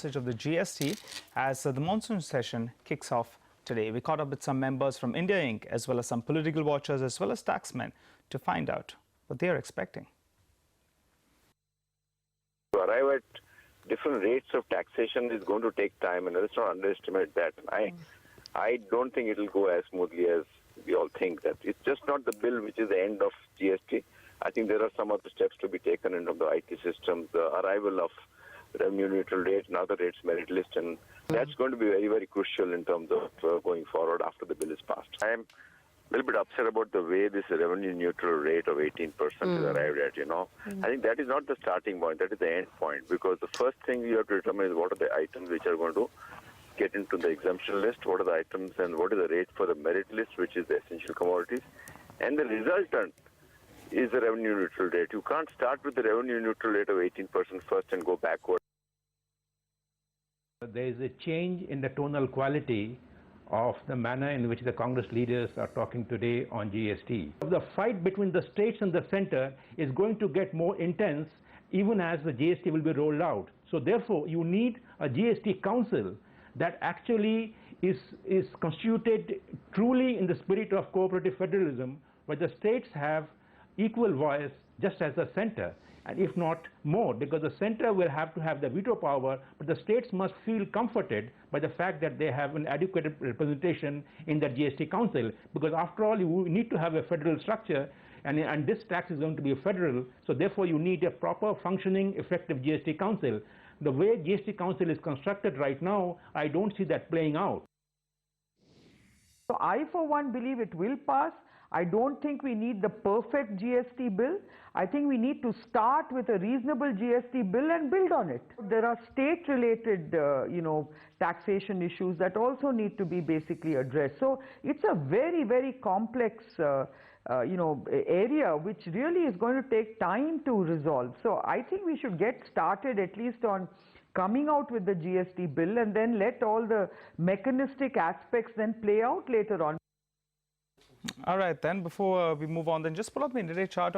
passage of the GST as the monsoon session kicks off today. We caught up with some members from India Inc. as well as some political watchers as well as taxmen to find out what they are expecting. To arrive at different rates of taxation is going to take time, and let's not underestimate that. I don't think it will go as smoothly as we all think. That it's just not the bill which is the end of GST. I think there are some other steps to be taken in terms of the IT systems, the arrival of revenue neutral rate and other rates merit list, and that's going to be very, very crucial in terms of going forward after the bill is passed. I am a little bit upset about the way this revenue neutral rate of 18% is arrived at, I think that is not the starting point, that is the end point, because the first thing you have to determine is what are the items which are going to get into the exemption list, what are the items and what is the rate for the merit list, which is the essential commodities, and the resultant is the revenue neutral rate. You can't start with the revenue neutral rate of 18% first and go backward. There is a change in the tonal quality of the manner in which the Congress leaders are talking today on GST. The fight between the states and the center is going to get more intense even as the GST will be rolled out. So therefore, you need a GST council that actually is constituted truly in the spirit of cooperative federalism, where the states have equal voice just as the center, and if not more, because the center will have to have the veto power, but the states must feel comforted by the fact that they have an adequate representation in the GST council, because after all, you need to have a federal structure, and this tax is going to be federal, so therefore you need a proper functioning effective GST council. The way GST council is constructed right now, I don't see that playing out. So I for one believe it will pass. I don't think we need the perfect GST bill. I think we need to start with a reasonable GST bill and build on it. There are state-related, taxation issues that also need to be basically addressed. So it's a very, very complex, area which really is going to take time to resolve. So I think we should get started at least on coming out with the GST bill and then let all the mechanistic aspects then play out later on. All right, then, before we move on, then just pull up the India chart.